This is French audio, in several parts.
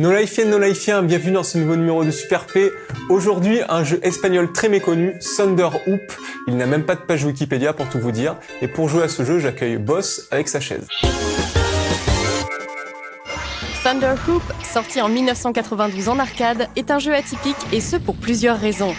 No Lifeien, bienvenue dans ce nouveau numéro de Super P. Aujourd'hui, un jeu espagnol très méconnu, Thunder Hoop. Il n'a même pas de page Wikipédia pour tout vous dire. Et pour jouer à ce jeu, j'accueille Boss avec sa chaise. Thunder Hoop, sorti en 1992 en arcade, est un jeu atypique et ce pour plusieurs raisons.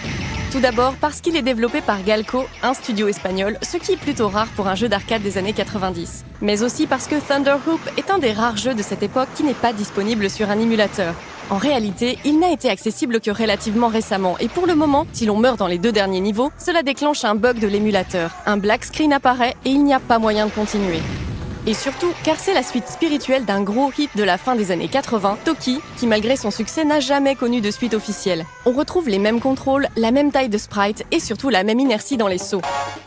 Tout d'abord parce qu'il est développé par Galco, un studio espagnol, ce qui est plutôt rare pour un jeu d'arcade des années 90. Mais aussi parce que Thunder Hoop est un des rares jeux de cette époque qui n'est pas disponible sur un émulateur. En réalité, il n'a été accessible que relativement récemment et pour le moment, si l'on meurt dans les 2 derniers niveaux, cela déclenche un bug de l'émulateur. Un black screen apparaît et il n'y a pas moyen de continuer. Et surtout, car c'est la suite spirituelle d'un gros hit de la fin des années 80, Toki, qui malgré son succès n'a jamais connu de suite officielle. On retrouve les mêmes contrôles, la même taille de sprite et surtout la même inertie dans les sauts.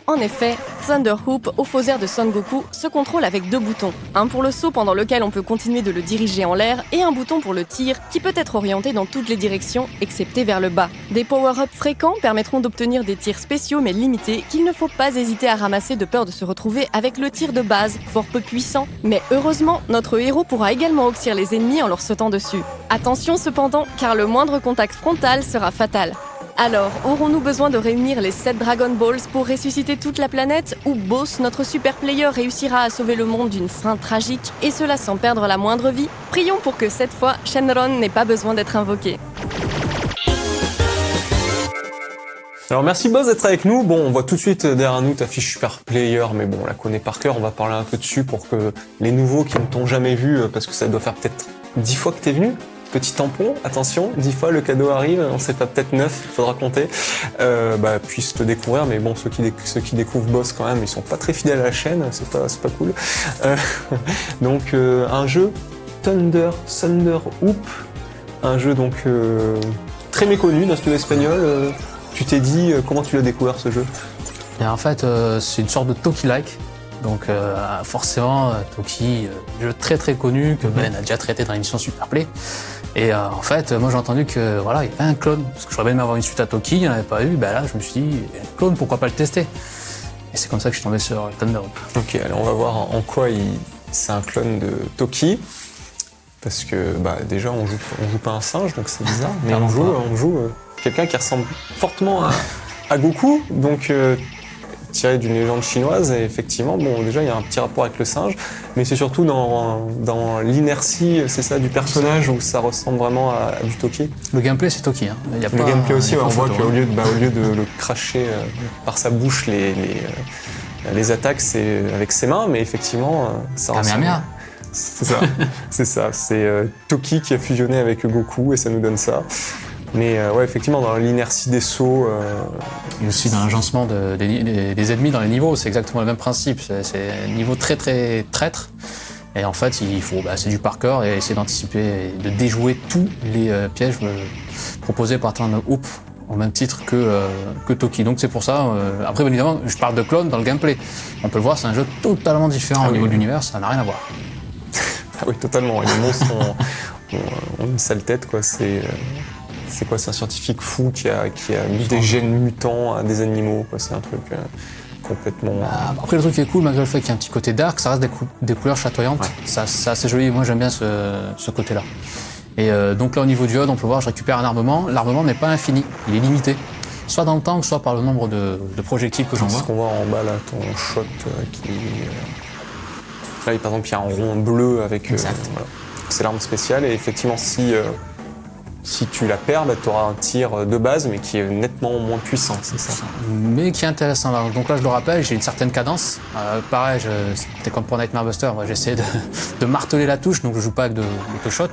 En effet, Thunder Hoop, au faux air de Son Goku, se contrôle avec 2 boutons. Un pour le saut pendant lequel on peut continuer de le diriger en l'air et un bouton pour le tir qui peut être orienté dans toutes les directions, excepté vers le bas. Des power-ups fréquents permettront d'obtenir des tirs spéciaux mais limités qu'il ne faut pas hésiter à ramasser de peur de se retrouver avec le tir de base, fort peu puissant. Mais heureusement, notre héros pourra également oxyre les ennemis en leur sautant dessus. Attention cependant, car le moindre contact frontal sera fatal. Alors, aurons-nous besoin de réunir les 7 Dragon Balls pour ressusciter toute la planète ou Boss, notre super player, réussira à sauver le monde d'une fin tragique et cela sans perdre la moindre vie? Prions pour que cette fois, Shenron n'ait pas besoin d'être invoqué. Alors merci Boss d'être avec nous. Bon, on voit tout de suite derrière nous ta fiche Super Player, mais bon, on la connaît par cœur, on va parler un peu dessus pour que les nouveaux qui ne t'ont jamais vu, parce que ça doit faire peut-être 10 fois que t'es venu, petit tampon, attention, 10 fois le cadeau arrive, on sait pas, peut-être 9, il faudra compter, puissent te découvrir, mais bon, ceux qui découvrent Boss quand même, ils sont pas très fidèles à la chaîne, c'est pas cool. Donc un jeu Thunder Hoop, un jeu donc très méconnu d'un studio espagnol. Tu t'es dit, comment tu l'as découvert ce jeu? Et en fait, c'est une sorte de Toki-like. Donc forcément, Toki, jeu très très connu, que Ben a déjà traité dans l'émission Superplay. Et en fait, moi j'ai entendu que voilà, il y avait un clone. Parce que j'aurais bien aimé avoir une suite à Toki, il n'y en avait pas eu. Ben là, je me suis dit, un clone, pourquoi pas le tester? Et c'est comme ça que je suis tombé sur Thunder Hoop. Ok, alors on va voir en quoi c'est un clone de Toki. Parce que déjà, on joue pas un singe, donc c'est bizarre. Mais on joue quelqu'un qui ressemble fortement à Goku, donc tiré d'une légende chinoise. Et effectivement, bon, déjà, il y a un petit rapport avec le singe, mais c'est surtout dans l'inertie, c'est ça, du personnage où ça ressemble vraiment à du Toki. Le gameplay, c'est Toki. Hein. Il y a le gameplay aussi, on voit qu'au lieu de le cracher par sa bouche, les attaques, c'est avec ses mains, mais effectivement, ça ressemble. C'est ça. C'est Toki qui a fusionné avec Goku et ça nous donne ça. Mais ouais, effectivement, dans l'inertie des sauts... Et aussi dans l'agencement des ennemis dans les niveaux, c'est exactement le même principe. C'est un niveau très très traître. Et en fait, il faut, c'est du par cœur et essayer d'anticiper et de déjouer tous les pièges proposés par Thunder Hoop, au même titre que Toki. Donc c'est pour ça, après bien évidemment, je parle de clone dans le gameplay. On peut le voir, c'est un jeu totalement différent au niveau de l'univers, ça n'a rien à voir. Ah oui, totalement. Les monstres ont une sale tête, quoi. C'est quoi? C'est un scientifique fou qui a mis des gènes mutants à des animaux, quoi. C'est un truc complètement... Après, le truc qui est cool, malgré le fait qu'il y a un petit côté dark, ça reste des couleurs chatoyantes. Ouais. C'est assez joli. Moi, j'aime bien ce côté-là. Et donc là, au niveau du HUD, on peut voir, je récupère un armement. L'armement n'est pas infini, il est limité. Soit dans le temps, soit par le nombre de projectiles que j'envoie. C'est ce qu'on voit en bas, là, ton shot qui... Là, par exemple, il y a un rond bleu avec... Exact. Voilà. C'est l'arme spéciale et effectivement, si tu la perds, tu auras un tir de base, mais qui est nettement moins puissant, c'est ça? Mais qui est intéressant. Là. Donc là, je le rappelle, j'ai une certaine cadence. Pareil, c'était comme pour Nightmare Buster, moi j'essaie de marteler la touche, donc je joue pas avec de shot.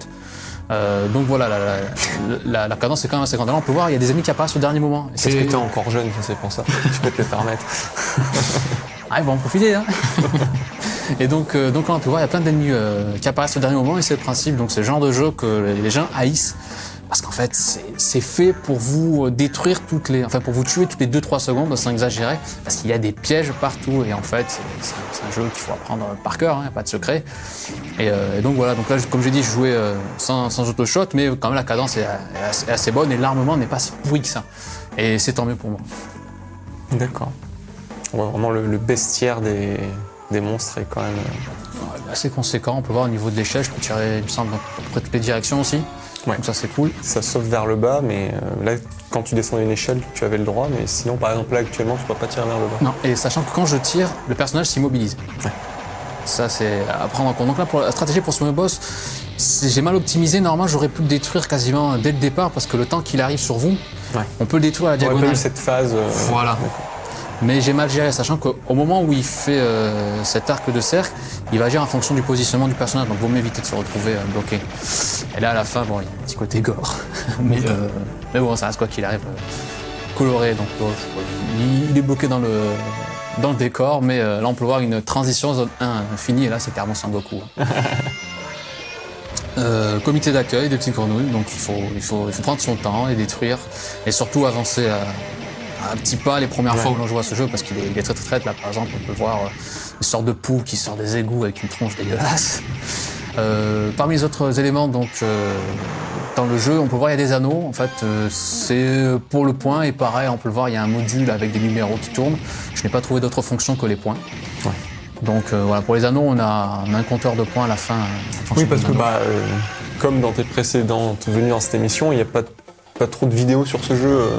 Donc voilà, la cadence est quand même assez grande. Là, on peut voir, il y a des ennemis qui apparaissent au dernier moment. Parce que t'es encore jeune, c'est pour ça. Tu peux te le permettre. Ah, ils vont en profiter, hein. Et donc là, on peut voir, il y a plein d'ennemis qui apparaissent au dernier moment, et c'est le principe. Donc c'est le genre de jeu que les gens haïssent. Parce qu'en fait, c'est fait pour vous détruire pour vous tuer toutes les 2-3 secondes, sans exagérer, parce qu'il y a des pièges partout, et en fait, c'est un jeu qu'il faut apprendre par cœur, hein, pas de secret. Et donc voilà, donc là, comme j'ai dit, je jouais sans auto-shot, mais quand même la cadence est assez bonne, et l'armement n'est pas si pourri que ça. Et c'est tant mieux pour moi. D'accord. On voit vraiment le bestiaire des monstres est quand même... assez conséquent, on peut voir au niveau de l'échelle, je peux tirer, il me semble, dans à peu près toutes les directions aussi. Ouais. donc ça c'est cool. Ça sauve vers le bas, mais là, quand tu descends une échelle, tu avais le droit, mais sinon, par exemple, là, actuellement, tu peux pas tirer vers le bas. Non, et sachant que quand je tire, le personnage s'immobilise. Ouais. Ça, c'est à prendre en compte. Donc là, pour la stratégie pour ce premier boss, j'ai mal optimisé. Normalement, j'aurais pu le détruire quasiment dès le départ, parce que le temps qu'il arrive sur vous, Ouais. on peut le détruire à la On aurait pas diagonale. eu cette phase. Voilà. D'accord. Mais j'ai mal géré, sachant qu'au moment où il fait cet arc de cercle, il va agir en fonction du positionnement du personnage, donc vaut mieux éviter de se retrouver bloqué. Et là, à la fin, bon, il y a un petit côté gore. mais bon, ça reste quoi qu'il arrive coloré, donc il est bloqué dans le décor, mais là, on peut voir une transition zone 1 finie, et là, c'est clairement Sangoku. Comité d'accueil des petits cornouilles, donc il faut prendre son temps et détruire, et surtout avancer un petit pas les premières fois où l'on joue à ce jeu, parce qu'il est très très traite. Là, par exemple, on peut voir une sorte de poule qui sort des égouts avec une tronche dégueulasse. Parmi les autres éléments, donc, dans le jeu, on peut voir il y a des anneaux. En fait, c'est pour le point, et pareil, on peut le voir, il y a un module avec des numéros qui tournent. Je n'ai pas trouvé d'autre fonction que les points. Ouais. Donc voilà, pour les anneaux, on a un compteur de points à la fin. Oui, parce que comme dans tes précédentes venues dans cette émission, il n'y a pas trop de vidéos sur ce jeu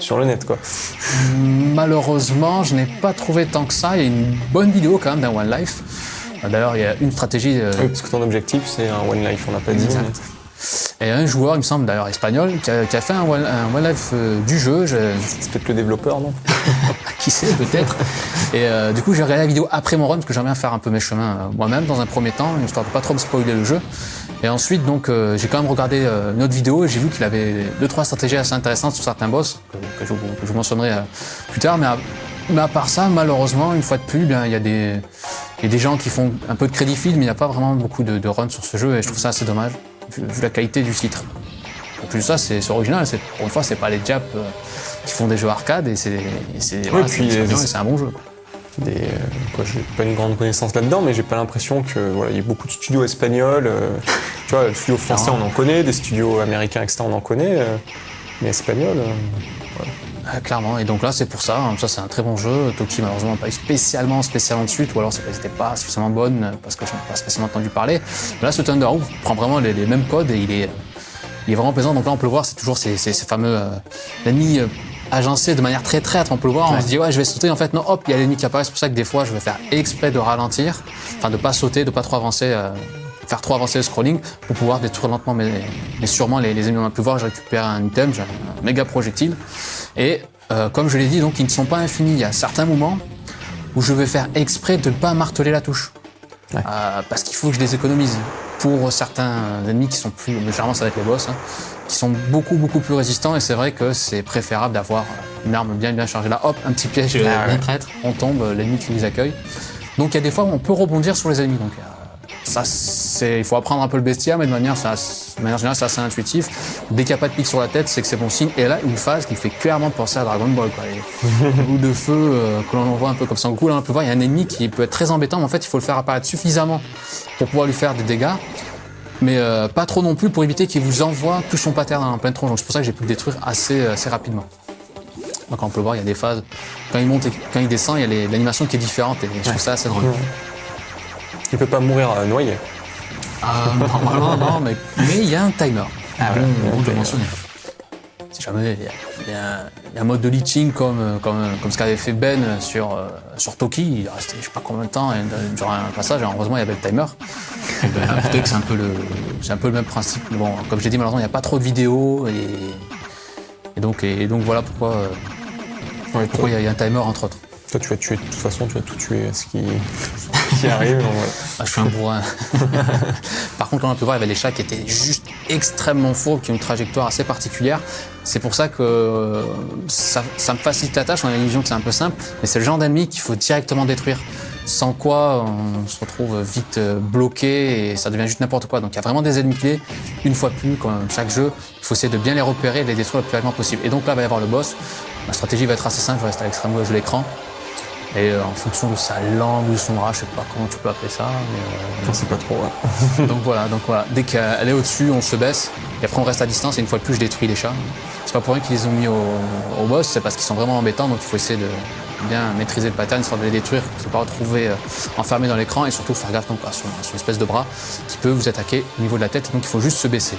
sur le net, quoi. Malheureusement, je n'ai pas trouvé tant que ça. Il y a une bonne vidéo quand même d'un One Life. D'ailleurs, il y a une stratégie. Oui, parce que ton objectif, c'est un One Life, on n'a pas dit. Exact. Et un joueur, il me semble d'ailleurs espagnol, qui a fait un One Life du jeu. C'est peut-être le développeur, non? Qui sait, peut-être. Et du coup, j'ai regardé la vidéo après mon run, parce que j'aime bien faire un peu mes chemins moi-même dans un premier temps, histoire de pas trop me spoiler le jeu. Et ensuite, donc, j'ai quand même regardé une autre vidéo, et j'ai vu qu'il avait 2-3 stratégies assez intéressantes sur certains boss, que je mentionnerai plus tard. Mais à part ça, malheureusement, une fois de plus, bien, il y a des gens qui font un peu de crédit feed, mais il n'y a pas vraiment beaucoup de runs sur ce jeu, et je trouve ça assez dommage, vu la qualité du titre. En plus de ça, c'est original. Pour une fois, c'est pas les Japs qui font des jeux arcade, et c'est un bon jeu. J'ai pas une grande connaissance là-dedans, mais j'ai pas l'impression que voilà, il y a beaucoup de studios espagnols. Tu vois, les studios français, on en connaît, des studios américains, etc., on en connaît, mais espagnols. Clairement, et donc là c'est pour ça, ça c'est un très bon jeu. Toki malheureusement n'a pas eu spécialement de suite, ou alors c'est qu'elle n'était pas suffisamment bonne parce que je n'ai pas spécialement entendu parler. Mais là ce Thunderhoof prend vraiment les mêmes codes, et il est vraiment plaisant. Donc là on peut le voir, c'est toujours ces fameux ennemis agencés de manière très traître. On peut le voir, on se dit ouais je vais sauter, en fait non, hop, il y a l'ennemi qui apparaît. C'est pour ça que des fois je vais faire exprès de ralentir, enfin de pas sauter, de pas trop avancer, faire trop avancer le scrolling pour pouvoir détruire lentement mais sûrement les ennemis. On a pu voir, j'ai récupéré un item, j'ai un méga projectile. Et comme je l'ai dit, donc ils ne sont pas infinis. Il y a certains moments où je vais faire exprès de ne pas marteler la touche. Ouais. Parce qu'il faut que je les économise. Pour certains ennemis qui sont plus, généralement ça va être les boss, qui sont beaucoup plus résistants, et c'est vrai que c'est préférable d'avoir une arme bien chargée. Là, hop, un petit piège bien traître, on tombe, l'ennemi qui les accueille. Donc il y a des fois où on peut rebondir sur les ennemis. Donc ça, il faut apprendre un peu le bestiaire, mais de manière générale, c'est assez intuitif. Dès qu'il n'y a pas de pic sur la tête, c'est que c'est bon signe. Et là, une phase qui fait clairement penser à Dragon Ball, quoi. Les bouts de feu que l'on voit un peu comme Sangoku, là, on peut voir, il y a un ennemi qui peut être très embêtant, mais en fait, il faut le faire apparaître suffisamment pour pouvoir lui faire des dégâts, mais pas trop non plus pour éviter qu'il vous envoie tout son pattern en pleine tronche. Donc c'est pour ça que j'ai pu le détruire assez rapidement. Donc on peut le voir, il y a des phases. Quand il monte et quand il descend, il y a l'animation qui est différente, et je trouve ça assez drôle. Il peut pas mourir noyé. Normalement, non, mais il y a un timer. Bon de mentionner. Si jamais il y a un mode de leeching comme ce qu'avait fait Ben sur Toki, il restait je sais pas combien de temps durant un passage, et heureusement il y avait le timer. Peut-être que c'est un peu le même principe. Bon, comme je l'ai dit, malheureusement il n'y a pas trop de vidéos, et donc voilà pourquoi il y a un timer entre autres. Toi, tu vas tuer, de toute façon, tu vas tout tuer ce qui arrive. Donc voilà. Je suis un bourrin. Par contre, on a pu voir, il y avait les chats qui étaient juste extrêmement fourbes, qui ont une trajectoire assez particulière. C'est pour ça que ça me facilite la tâche. On a l'illusion que c'est un peu simple, mais c'est le genre d'ennemi qu'il faut directement détruire. Sans quoi, on se retrouve vite bloqué, et ça devient juste n'importe quoi. Donc il y a vraiment des ennemis clés. Une fois de plus, comme chaque jeu, il faut essayer de bien les repérer et de les détruire le plus rapidement possible. Et donc là, il va y avoir le boss. Ma stratégie va être assez simple, je vais rester à l'extrême gauche de l'écran. Et en fonction de sa langue ou de son bras, je sais pas comment tu peux appeler ça. Mais, c'est pas trop. Ouais. donc voilà. Dès qu'elle est au-dessus, on se baisse. Et après, on reste à distance. Et une fois de plus, je détruis les chats. C'est pas pour rien qu'ils les ont mis au boss, c'est parce qu'ils sont vraiment embêtants. Donc il faut essayer de bien maîtriser le pattern, histoire de les détruire, pour ne pas retrouver enfermés dans l'écran. Et surtout, faire gaffe sur une espèce de bras qui peut vous attaquer au niveau de la tête. Donc il faut juste se baisser.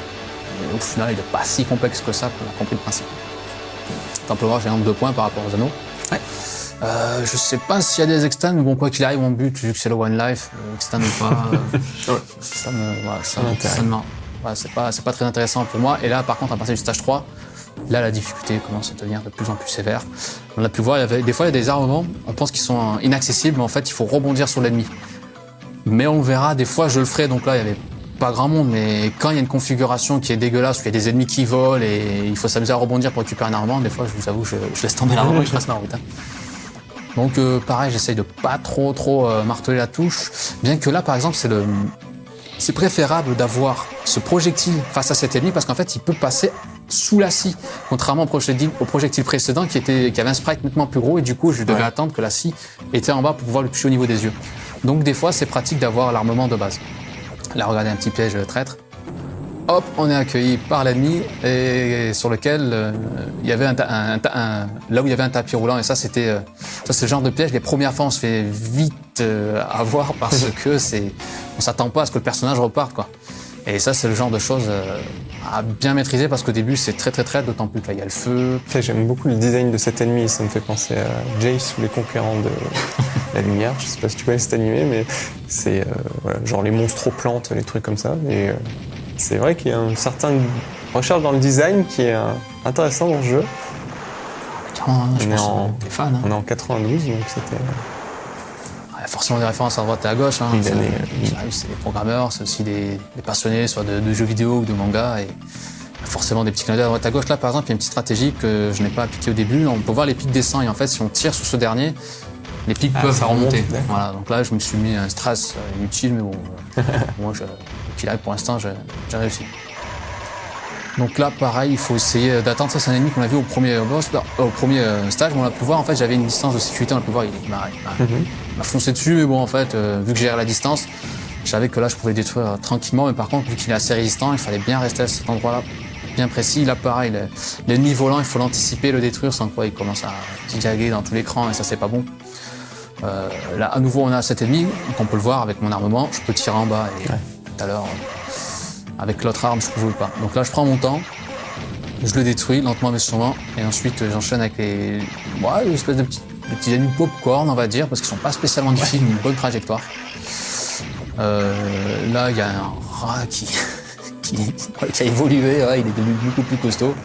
au final, il n'est pas si complexe que ça, on a compris le principe. Temple Rare, j'ai un nombre de points par rapport aux anneaux. Ouais. Je sais pas s'il y a des extends, mais bon, quoi qu'il arrive, mon but, vu que c'est le One Life, extend ou pas, ça c'est pas très intéressant pour moi. Et là, par contre, à partir du stage 3, là, la difficulté commence à devenir de plus en plus sévère. On a pu voir, des fois, il y a des armements, on pense qu'ils sont inaccessibles, mais en fait, il faut rebondir sur l'ennemi. Mais on verra, des fois, je le ferai, donc là, il y avait pas grand monde, mais quand il y a une configuration qui est dégueulasse, où il y a des ennemis qui volent et il faut s'amuser à rebondir pour récupérer un armement, des fois, je vous avoue, je laisse tomber l'armement et je reste ma route. Donc, pareil, j'essaye de pas trop marteler la touche, bien que là, par exemple, c'est préférable d'avoir ce projectile face à cet ennemi parce qu'en fait, il peut passer sous la scie, contrairement au projectile précédent qui avait un sprite nettement plus gros et du coup, je devais attendre que la scie était en bas pour pouvoir le toucher au niveau des yeux. Donc, des fois, c'est pratique d'avoir l'armement de base. Là, regardez un petit piège traître. Hop, on est accueilli par l'ennemi et sur lequel il y avait là où il y avait un tapis roulant et ça c'est le genre de piège. Les premières fois, on se fait vite avoir parce que on s'attend pas à ce que le personnage reparte quoi. Et ça, c'est le genre de choses à bien maîtriser parce qu'au début, c'est très d'autant plus que là, il y a le feu. J'aime beaucoup le design de cet ennemi, ça me fait penser à Jace ou les conquérants de la lumière. Je sais pas si tu connais cet animé, mais c'est genre les monstres aux plantes, les trucs comme ça. Et c'est vrai qu'il y a une certaine recherche dans le design qui est intéressant dans le jeu. Je pense que t'es fan. On est en 92, donc c'était... Il y a forcément des références à droite et à gauche. C'est des programmeurs, c'est aussi des passionnés, soit de jeux vidéo ou de manga. Et forcément des petits clins d'œil à droite à gauche. Là, par exemple, il y a une petite stratégie que je n'ai pas appliquée au début. On peut voir les pics descend et en fait, si on tire sur ce dernier, les pics peuvent remonter. Voilà, donc là, je me suis mis un stress inutile, mais bon, moi, pour l'instant, j'ai réussi. Donc là, pareil, il faut essayer d'attendre. Ça, c'est un ennemi qu'on a vu au premier stage. On l'a pu voir, en fait, j'avais une distance de sécurité, on l'a pu voir, il m'a foncé dessus. Mais bon, en fait, vu que j'ai la distance, je savais que là, je pouvais le détruire tranquillement. Mais par contre, vu qu'il est assez résistant, il fallait bien rester à cet endroit-là, bien précis. Là, pareil, l'ennemi volant, il faut l'anticiper, le détruire, sans quoi il commence à zigzaguer dans tout l'écran et ça, c'est pas bon. Là, à nouveau, on a cet ennemi, donc on peut le voir avec mon armement. Je peux tirer en bas et tout à l'heure... Avec l'autre arme, je ne pouvais pas. Donc là, je prends mon temps, je le détruis lentement mais sûrement, et ensuite j'enchaîne avec les espèces de petits ennemis popcorn, on va dire, parce qu'ils sont pas spécialement difficiles, mais une bonne trajectoire. Là, il y a un rat qui a évolué, il est devenu beaucoup plus costaud.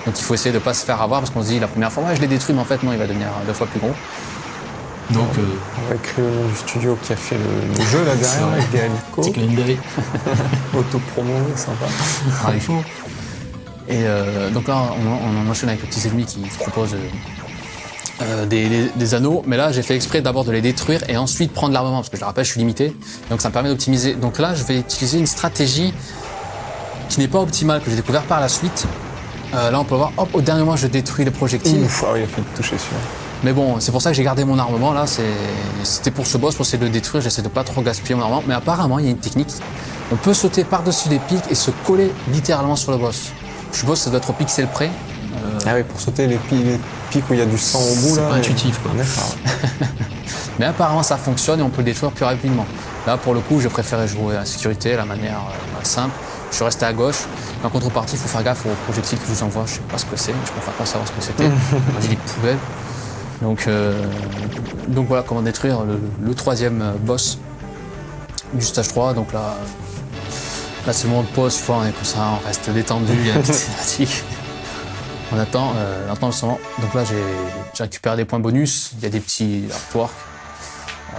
Donc il faut essayer de ne pas se faire avoir, parce qu'on se dit la première fois, je l'ai détruit, mais en fait non, il va devenir 2 fois plus gros. Donc, avec le nom du studio qui a fait le jeu là derrière, avec Galco. Petit clin d'œil. Auto-promo, sympa. Ah, il faut. Et donc là, on enchaîne avec les petits ennemis qui proposent des anneaux. Mais là, j'ai fait exprès d'abord de les détruire et ensuite prendre l'armement, parce que je le rappelle, je suis limité. Donc ça me permet d'optimiser. Donc là, je vais utiliser une stratégie qui n'est pas optimale, que j'ai découvert par la suite. Là, on peut voir, hop, au dernier moment, je détruis les projectiles. Ouf, il a fait toucher celui-là. Mais bon, c'est pour ça que j'ai gardé mon armement là, c'était pour ce boss, pour essayer de le détruire, j'essaie de pas trop gaspiller mon armement, mais apparemment il y a une technique, on peut sauter par-dessus les pics et se coller littéralement sur le boss. Je suppose que ça doit être au pixel près. Ah oui, pour sauter les pics où il y a du sang au bout là. C'est pas intuitif quoi. Mais apparemment ça fonctionne et on peut le détruire plus rapidement. Là pour le coup, j'ai préféré jouer à la sécurité, la manière simple. Je suis resté à gauche. En contrepartie, il faut faire gaffe aux projectiles que je vous envoie, je sais pas ce que c'est, je préfère pas savoir ce que c'était. On dit des poubelles. Donc voilà comment détruire le 3e boss du stage 3. Donc là c'est le moment de pause, on est comme ça, on reste détendu, il y a une petite cinématique. On attend lentement le moment. Donc là j'ai récupéré des points bonus, il y a des petits artworks,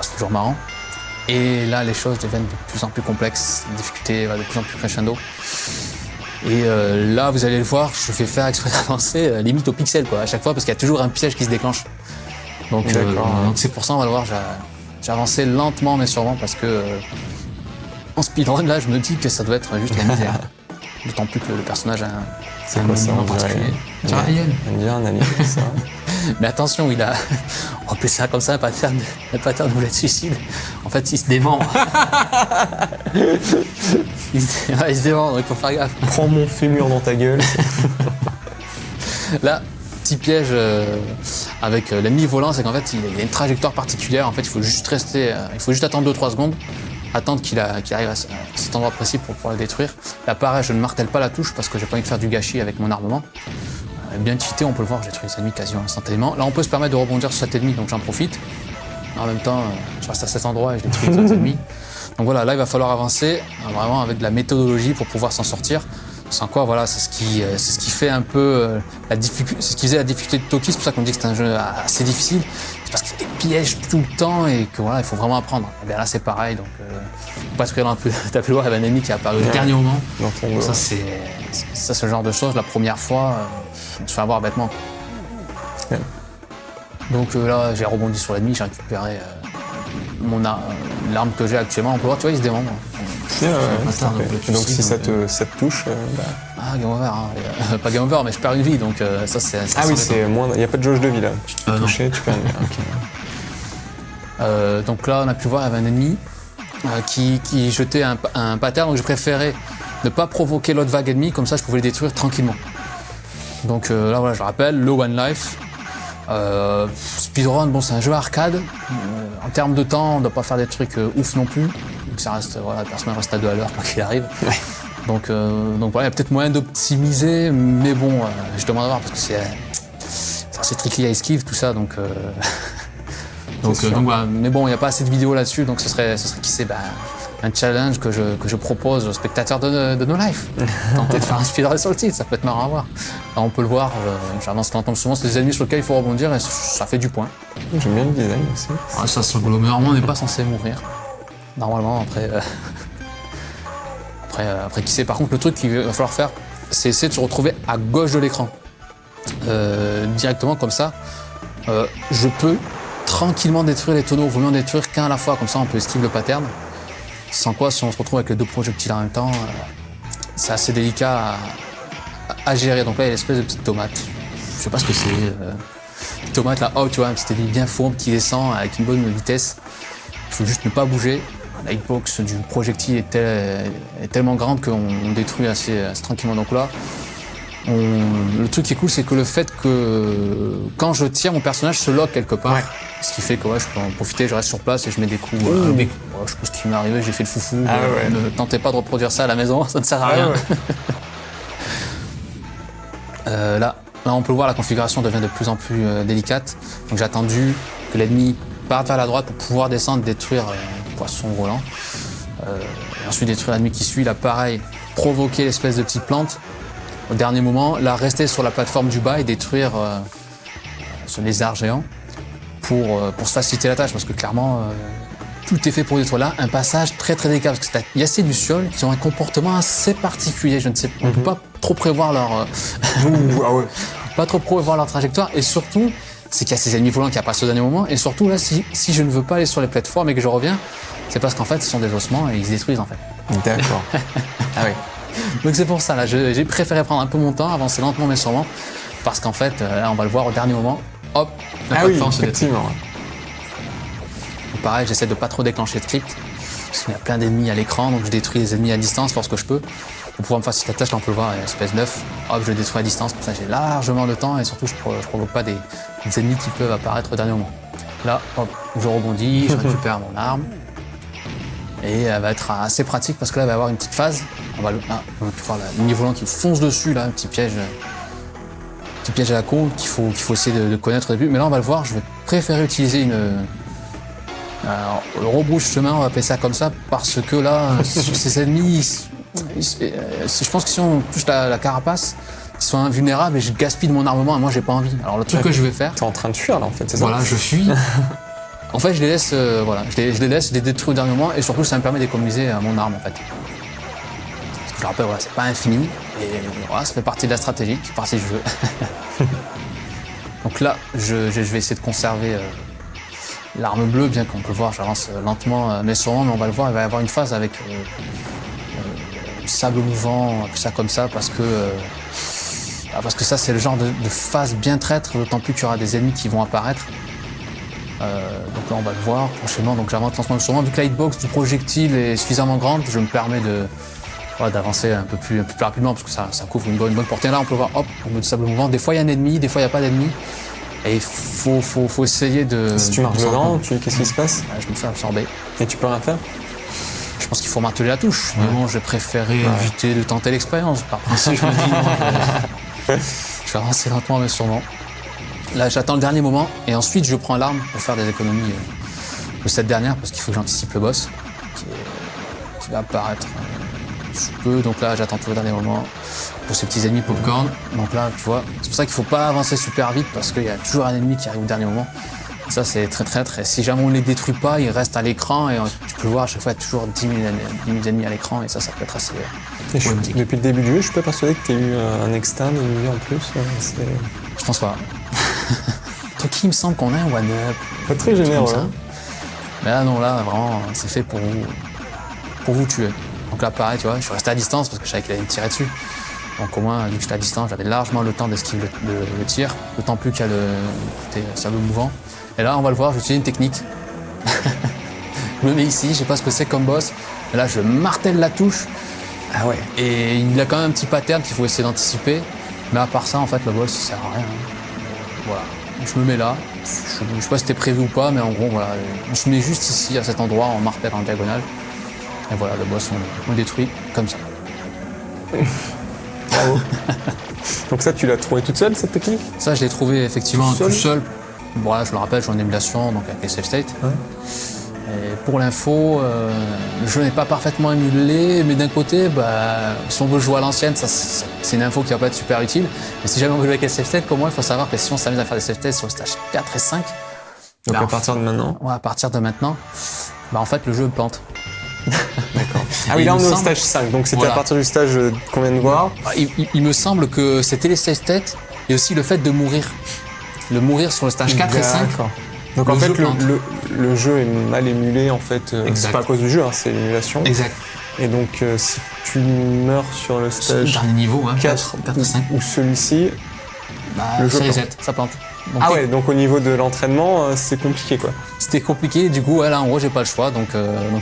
c'est toujours marrant. Et là les choses deviennent de plus en plus complexes, la difficulté va de plus en plus crescendo. Et là, vous allez le voir, je vais faire exprès d'avancer limite au pixel quoi, à chaque fois, parce qu'il y a toujours un piège qui se déclenche. Donc c'est pour ça, on va le voir, j'ai avancé lentement mais sûrement, parce que en speedrun, là, je me dis que ça doit être juste la misère. D'autant plus que le personnage a un mouvement particulier. Un alien, ça. Mais attention, on va appeler ça comme ça, un pattern de bullet suicide. En fait, il se dément. il se dément, donc il faut faire gaffe. Prends mon fémur dans ta gueule. Là, petit piège avec l'ennemi volant, c'est qu'en fait, il y a une trajectoire particulière. En fait, il faut juste attendre 2-3 secondes attendre qu'il arrive à cet endroit précis pour pouvoir le détruire. Là pareil, je ne martèle pas la touche parce que j'ai pas envie de faire du gâchis avec mon armement. Bien cheaté, on peut le voir, j'ai détruit les ennemis quasiment instantanément. Là on peut se permettre de rebondir sur cet ennemi, donc j'en profite. En même temps, je reste à cet endroit et je détruis les autres ennemis. Donc voilà, là il va falloir avancer vraiment avec de la méthodologie pour pouvoir s'en sortir. Sans quoi, voilà, c'est ce qui fait un peu la difficulté, c'est ce qui faisait la difficulté de Toki. C'est pour ça qu'on dit que c'est un jeu assez difficile. C'est parce qu'il y a des pièges tout le temps et que voilà, il faut vraiment apprendre. Et bien là, c'est pareil. Donc, faut pas se regarder un peu. T'as pu le voir, il y avait un ennemi qui est apparu au dernier moment. Ça, c'est le genre de choses. La première fois, je me suis fait avoir bêtement. Ouais. Donc là, j'ai rebondi sur l'ennemi, j'ai récupéré l'arme que j'ai actuellement. On peut voir, tu vois, il se démembre. Donc si ça te touche... Ah, game over, hein. Pas game over, mais je perds une vie, donc ça c'est... Ah oui, c'est moins... Il n'y a pas de jauge de vie là. Tu te fais toucher, tu perds une vie. Okay. Donc là, on a pu voir, il y avait un ennemi qui jetait un pattern, donc je préférais ne pas provoquer l'autre vague ennemie, comme ça je pouvais le détruire tranquillement. Donc là, voilà, je rappelle, le One Life. Speedrun, bon, c'est un jeu arcade. En termes de temps, on ne doit pas faire des trucs ouf non plus. Donc ça reste, voilà, le personnage reste à 2 à l'heure quoi qu'il arrive. Ouais. Donc voilà, il y a peut-être moyen d'optimiser, mais bon, je demande à voir parce que c'est assez tricky à esquive tout ça, donc voilà. Mais bon, il n'y a pas assez de vidéos là-dessus, donc ce serait qui sait, un challenge que je propose aux spectateurs de No Life. Tenter de faire un speedrun sur le titre, ça peut être marrant à voir. Là, on peut le voir, j'avance lentement souvent, c'est des ennemis sur lesquels il faut rebondir et ça fait du point. J'aime bien le design aussi. Ouais, ça se globe, mais normalement on n'est pas censé mourir. Normalement, après qui sait. Par contre, le truc qu'il va falloir faire, c'est essayer de se retrouver à gauche de l'écran. Directement comme ça, je peux tranquillement détruire les tonneaux, vaut mieux en détruire qu'un à la fois, comme ça on peut esquiver le pattern. Sans quoi, si on se retrouve avec les 2 projectiles en même temps, c'est assez délicat à gérer. Donc là, il y a l'espèce de petite tomate. Je sais pas ce que c'est. Tomate là, oh, tu vois, un petit ennemi bien fourbe qui descend avec une bonne vitesse. Il faut juste ne pas bouger. La hitbox du projectile est tellement grande qu'on détruit assez tranquillement. Donc là, le truc qui est cool, c'est que le fait que quand je tire, mon personnage se lock quelque part. Ouais. Ce qui fait que je peux en profiter, je reste sur place et je mets des coups. Je sais pas ce qui m'est arrivé, j'ai fait le foufou. Ne tentez pas de reproduire ça à la maison, ça ne sert à rien. Là, on peut le voir, la configuration devient de plus en plus délicate. Donc j'ai attendu que l'ennemi parte vers la droite pour pouvoir descendre, détruire le poisson volant. Et ensuite détruire l'ennemi qui suit. Là, pareil, provoquer l'espèce de petite plante. Au dernier moment, là, rester sur la plateforme du bas et détruire ce lézard géant pour se faciliter la tâche, parce que clairement, tout est fait pour détruire. Là, un passage très très délicat, parce qu'il y a ces lucioles qui ont un comportement assez particulier. Je ne sais, on ne peut pas trop prévoir pas trop prévoir leur trajectoire, et surtout, c'est qu'il y a ces ennemis volants qui apparaissent au dernier moment, et surtout là, si je ne veux pas aller sur les plateformes et que je reviens, c'est parce qu'en fait, ce sont des ossements et ils se détruisent en fait. D'accord. Ah oui. Donc c'est pour ça, là, j'ai préféré prendre un peu mon temps, avancer lentement mais sûrement, parce qu'en fait, là, on va le voir au dernier moment, hop, la plateforme se détruit. Pareil, j'essaie de pas trop déclencher de crypt, parce qu'il y a plein d'ennemis à l'écran, donc je détruis les ennemis à distance lorsque je peux. Pour pouvoir me faciliter la tâche, là on peut le voir, il y a une espèce d'œuf, hop, je le détruis à distance, comme ça j'ai largement le temps et surtout je provoque pas des ennemis qui peuvent apparaître au dernier moment. Là, hop, je rebondis, je récupère mon arme. Et elle va être assez pratique parce que là, elle va avoir une petite phase. On va voir l'ennemi volant qui fonce dessus, là, un petit piège à la con qu'il faut essayer de connaître au début. Mais là, on va le voir, je vais préférer utiliser le rebrouche chemin, on va appeler ça comme ça, parce que là, sur ces ennemis, je pense que si on touche la carapace, ils sont invulnérables et je gaspille de mon armement et moi, j'ai pas envie. Alors, le truc que je vais faire. T'es en train de fuir là, en fait, c'est ça? Voilà, je fuis. En fait, je les laisse, je les détruis au dernier moment et surtout, ça me permet d'économiser mon arme en fait. Parce que je rappelle, voilà, c'est pas infini et voilà, ça fait partie de la stratégie, c'est partie du jeu. Donc là, je vais essayer de conserver l'arme bleue, bien qu'on peut le voir, j'avance lentement mais sûrement, mais on va le voir, il va y avoir une phase avec du sable mouvant, tout ça comme ça, parce que ça, c'est le genre de phase bien traître, d'autant plus qu'il y aura des ennemis qui vont apparaître. Donc là on va le voir prochainement, donc j'avance lentement sûrement. Vu que la hitbox du projectile est suffisamment grande, je me permets d'avancer un peu plus rapidement parce que ça couvre une bonne portée. Là on peut voir, hop, on met du sable mouvant, des fois il y a un ennemi, des fois il n'y a pas d'ennemi. Et il faut essayer de... Si tu marches dedans, qu'est-ce qui se passe? Je me fais absorber. Et tu peux rien faire? je pense qu'il faut marteler la touche. Mais bon, j'ai préféré éviter de tenter l'expérience. Par principe, je me dis non, je vais avancer lentement mais sûrement. Là, j'attends le dernier moment et ensuite je prends l'arme pour faire des économies de cette dernière parce qu'il faut que j'anticipe le boss qui va apparaître sous peu. Donc là, j'attends tout le dernier moment pour ces petits ennemis popcorn. Donc là, tu vois, c'est pour ça qu'il faut pas avancer super vite parce qu'il y a toujours un ennemi qui arrive au dernier moment. Ça, c'est très traître. Et si jamais on les détruit pas, ils restent à l'écran et tu peux le voir à chaque fois, il y a toujours 10 000 ennemis à l'écran et ça peut être assez problématique. Depuis le début du jeu, je suis pas persuadé que tu aies eu un externe, une vie en plus. Je pense pas. Truc, il me semble qu'on a un one-up. Pas très généreux. Hein. Mais là, non, là, vraiment, c'est fait pour vous tuer. Donc là, pareil, tu vois, je suis resté à distance parce que je savais qu'il allait me tirer dessus. Donc au moins, vu que j'étais à distance, j'avais largement le temps d'esquiver le tir, d'autant plus qu'il y a le cerveau mouvant. Et là, on va le voir, j'utilise une technique. Je me mets ici, je sais pas ce que c'est comme boss. Et là, je martèle la touche. Ah ouais. Et il a quand même un petit pattern qu'il faut essayer d'anticiper. Mais à part ça, en fait, le boss, ça sert à rien. Voilà. Je me mets là. Je sais pas si c'était prévu ou pas, mais en gros, voilà. On se met juste ici, à cet endroit, on martèle en diagonale. Et voilà, le boss, on le détruit comme ça. Bravo. Donc ça, tu l'as trouvé toute seule, cette technique? Ça, je l'ai trouvé effectivement tout seul. Voilà, je le rappelle, je suis en émulation, donc avec les save states. Ouais. Et pour l'info, le jeu n'est pas parfaitement émulé, mais d'un côté, si on veut jouer à l'ancienne, c'est une info qui va pas être super utile. Mais si jamais on veut jouer avec les save states, comme moi, il faut savoir que si on s'amuse à faire des save states sur le stage 4 et 5, donc à partir de maintenant. Ouais, à partir de maintenant, en fait, le jeu plante. D'accord. Ah oui, là on est au stage 5, donc c'était à partir du stage qu'on vient de voir. Il me semble que c'était les save states et aussi le fait de mourir. Le mourir sur le stage 4 et 5. Donc en fait, le jeu est mal émulé, en fait. C'est pas à cause du jeu, hein, c'est l'émulation. Exact. Et donc, si tu meurs sur le stage dernier niveau, 4 ou 5, ou celui-ci, le jeu reset, ça plante. Donc, ouais, donc au niveau de l'entraînement, c'est compliqué, quoi. C'était compliqué, du coup, là, en gros, j'ai pas le choix. Donc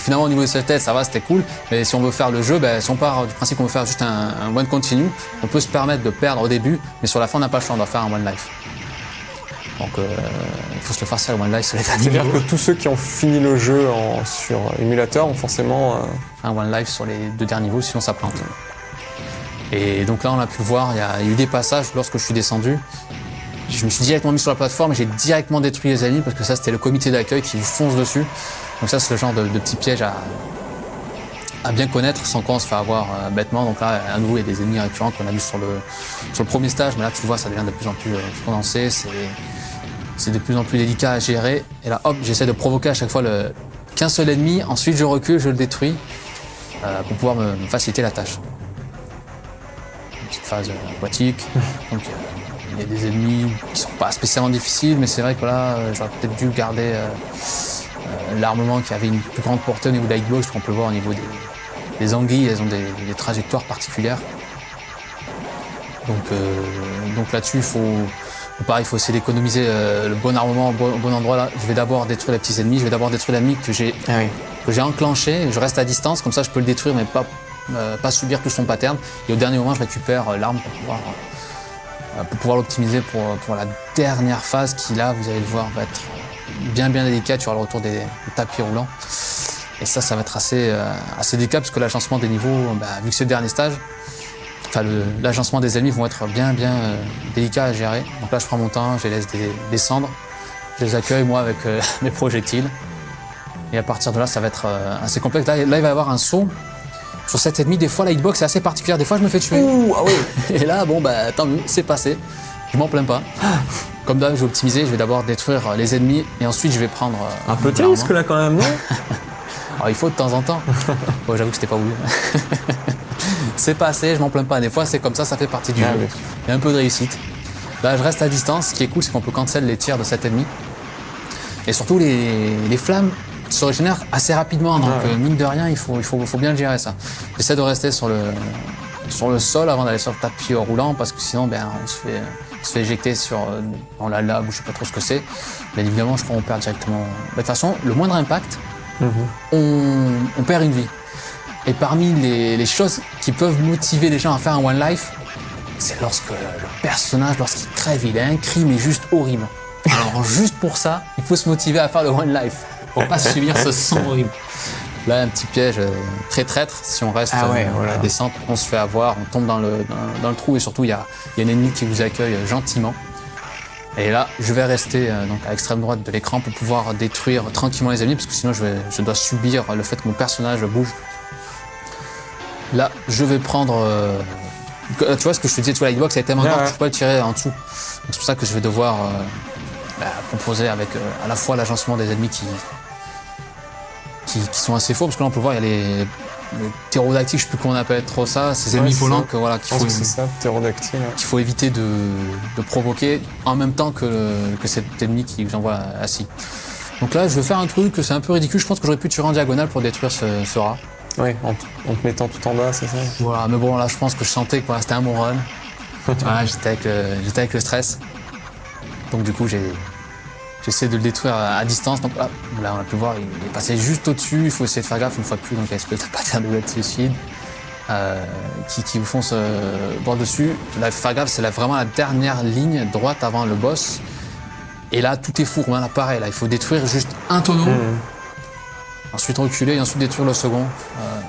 finalement, au niveau de cette tête, ça va, c'était cool. Mais si on veut faire le jeu, si on part du principe qu'on veut faire juste un one continue, on peut se permettre de perdre au début, mais sur la fin, on n'a pas le choix, on doit faire un one life. Donc il faut se le farcir le one life sur les derniers niveaux. C'est-à-dire que tous ceux qui ont fini le jeu sur émulateur ont forcément un one life sur les 2 derniers niveaux, sinon ça plante. Et donc là, on a pu le voir, il y a eu des passages lorsque je suis descendu. Je me suis directement mis sur la plateforme et j'ai directement détruit les ennemis parce que ça, c'était le comité d'accueil qui vous fonce dessus. Donc ça, c'est le genre de petit piège à bien connaître sans quoi on se fait avoir bêtement. Donc là, à nouveau, il y a des ennemis récurrents qu'on a vu sur le premier stage, mais là, tu vois, ça devient de plus en plus condensé. C'est de plus en plus délicat à gérer. Et là, hop, j'essaie de provoquer à chaque fois qu'un seul ennemi. Ensuite, je recule, je le détruis pour pouvoir me faciliter la tâche. Une petite phase aquatique. Donc, il y a des ennemis qui sont pas spécialement difficiles, mais c'est vrai que là, j'aurais peut-être dû garder l'armement qui avait une plus grande portée au niveau de la hitbox, qu'on peut voir au niveau des anguilles, elles ont des trajectoires particulières. Donc là-dessus, il faut essayer d'économiser le bon armement au bon endroit. Là, je vais d'abord détruire les petits ennemis, je vais d'abord détruire l'ennemi que j'ai enclenché, je reste à distance, comme ça je peux le détruire mais pas subir tout son pattern. Et au dernier moment, je récupère l'arme pour pouvoir l'optimiser pour la dernière phase qui, là, vous allez le voir, va être bien délicate. Tu auras le retour des tapis roulants. Et ça va être assez délicat parce que l'agencement des niveaux, vu que c'est le dernier stage, l'agencement des ennemis vont être bien délicats à gérer. Donc là, je prends mon temps, je les laisse descendre, je les accueille moi avec mes projectiles. Et à partir de là, ça va être assez complexe. Là, il va y avoir un saut. Sur cet ennemi, des fois, la hitbox est assez particulière. Des fois, je me fais tuer. Ouh, ah oui. Et là, tant mieux, c'est passé. Je m'en plains pas. Comme d'hab, je vais optimiser. Je vais d'abord détruire les ennemis et ensuite, je vais prendre. Un petit risque là, quand même, non? Alors, il faut de temps en temps. Bon, j'avoue que c'était pas voulu. C'est passé, je m'en plains pas. Des fois, c'est comme ça fait partie du jeu. Oui. Il y a un peu de réussite. Là, je reste à distance. Ce qui est cool, c'est qu'on peut cancel les tirs de cet ennemi. Et surtout, les flammes se régénèrent assez rapidement. Donc, mine de rien, il faut bien le gérer, ça. J'essaie de rester sur le sol avant d'aller sur le tapis roulant parce que sinon, on se fait éjecter dans la lave ou je sais pas trop ce que c'est. Bien évidemment, je crois qu'on perd directement. De toute façon, le moindre impact, on perd une vie. Et parmi les choses qui peuvent motiver les gens à faire un one life, c'est lorsque le personnage, lorsqu'il crève, il a un cri mais juste horrible. Alors juste pour ça, il faut se motiver à faire le one life, pour pas subir ce son horrible. Là, un petit piège très traître. Si on reste Ah ouais, à voilà. la descente, on se fait avoir, on tombe dans le trou et surtout, il y a un ennemi qui vous accueille gentiment. Et là, je vais rester donc à l'extrême droite de l'écran pour pouvoir détruire tranquillement les ennemis parce que sinon, je dois subir le fait que mon personnage bouge. Là, je vais prendre... tu vois ce que je te disais, tu vois, la hitbox, elle est tellement grande que je peux pas le tirer en dessous. Donc, c'est pour ça que je vais devoir composer avec à la fois l'agencement des ennemis qui sont assez faux, parce que là on peut voir il y a les ptérodactyles, je sais plus comment on appelle trop ça, ces ennemis volants qu'il faut éviter de provoquer en même temps que cet ennemi qui vous envoie assis. Donc là je vais faire un truc que c'est un peu ridicule, je pense que j'aurais pu tirer en diagonale pour détruire ce rat. Oui, en te mettant tout en bas, c'est ça? Voilà, mais bon là je pense que je sentais que voilà, c'était un bon run. Voilà, j'étais avec le stress. Donc du coup j'essaie de le détruire à distance. Donc là on a pu voir, il est passé juste au-dessus. Il faut essayer de faire gaffe une fois de plus. Donc il y a ce pattern de suicide qui vous fonce droit dessus. Là, faire gaffe, c'est vraiment la dernière ligne droite avant le boss. Et là, tout est fourbe. Là, pareil, là, il faut détruire juste un tonneau. Ensuite reculer et ensuite détruire le second.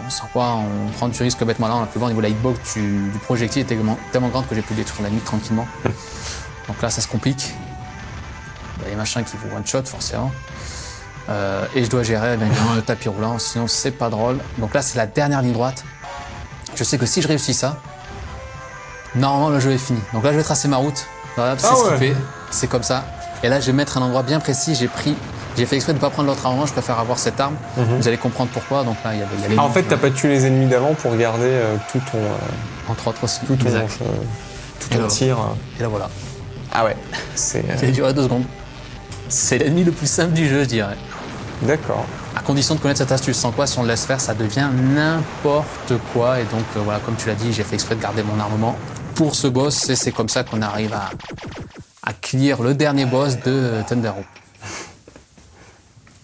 Sans quoi on prend du risque bêtement. Là, on a pu voir au niveau de la hitbox du projectile était tellement grande que j'ai pu détruire la nuque tranquillement. Donc là, ça se complique. Il y a les machins qui vous one-shot forcément. Et je dois gérer bien évidemment le tapis roulant, sinon c'est pas drôle. Donc là, c'est la dernière ligne droite. Je sais que si je réussis ça, normalement le jeu est fini. Donc là, je vais tracer ma route. Voilà, c'est skippé, c'est comme ça. Et là, je vais mettre un endroit bien précis. J'ai fait exprès de ne pas prendre l'autre armement, je préfère avoir cette arme. Vous allez comprendre pourquoi. Donc là, il y a les en fait, t'as pas tué les ennemis d'avant pour garder tout ton... entre autres aussi. Tout ton tir. Et là, voilà. Ah ouais, c'est... Ça a duré 2 secondes. C'est l'ennemi le plus simple du jeu, je dirais. D'accord. À condition de connaître cette astuce, sans quoi, si on le laisse faire, ça devient n'importe quoi. Et donc, voilà, comme tu l'as dit, j'ai fait exprès de garder mon armement pour ce boss. Et c'est comme ça qu'on arrive à clear le dernier boss de Thunderhoop.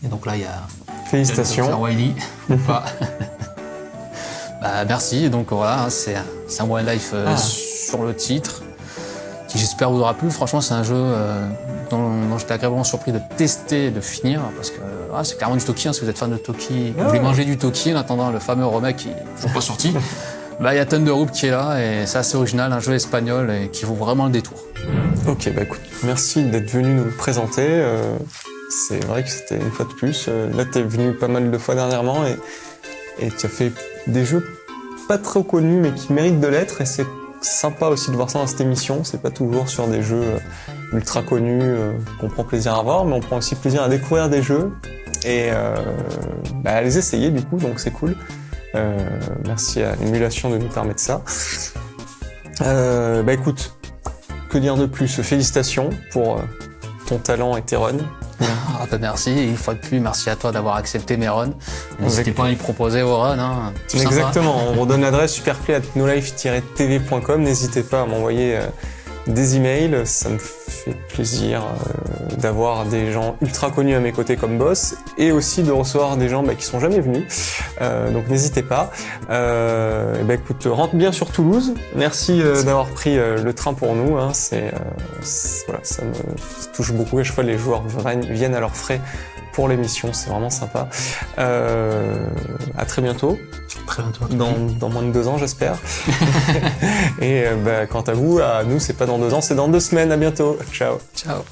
Et donc là, il y a... Félicitations. Dr. Wily, ou pas. Merci. Donc voilà, c'est un wildlife sur le titre, qui j'espère vous aura plu. Franchement, c'est un jeu dont j'étais agréablement surpris de tester et de finir, parce que c'est clairement du Toki. Si vous êtes fan de Toki, vous voulez manger du Toki en attendant le fameux remake qui n'est toujours pas sorti, il y a Thunderhoop qui est là, et c'est assez original, un jeu espagnol et qui vaut vraiment le détour. Ok, écoute, merci d'être venu nous le présenter. C'est vrai que c'était une fois de plus. Là, t'es venu pas mal de fois dernièrement et tu as fait des jeux pas trop connus mais qui méritent de l'être, et c'est sympa aussi de voir ça dans cette émission. C'est pas toujours sur des jeux ultra connus qu'on prend plaisir à voir, mais on prend aussi plaisir à découvrir des jeux et à les essayer du coup, donc c'est cool. Merci à Émulation de nous permettre ça. Écoute, que dire de plus? Félicitations pour ton talent et tes runs. Merci, et une fois de plus, merci à toi d'avoir accepté mes runs. N'hésitez pas à y proposer vos runs. Exactement, on redonne l'adresse superplay@nolife-tv.com. N'hésitez pas à m'envoyer des emails, ça me fait plaisir d'avoir des gens ultra connus à mes côtés comme boss, et aussi de recevoir des gens qui sont jamais venus, donc n'hésitez pas. Écoute, rentre bien sur Toulouse, merci d'avoir pris le train pour nous, hein. Voilà, ça me touche beaucoup, et chaque fois les joueurs viennent à leurs frais pour l'émission, c'est vraiment sympa. À très bientôt. Très bientôt. Dans moins de 2 ans, j'espère. Et quant à vous, à nous, c'est pas dans 2 ans, c'est dans 2 semaines. À bientôt. Ciao. Ciao.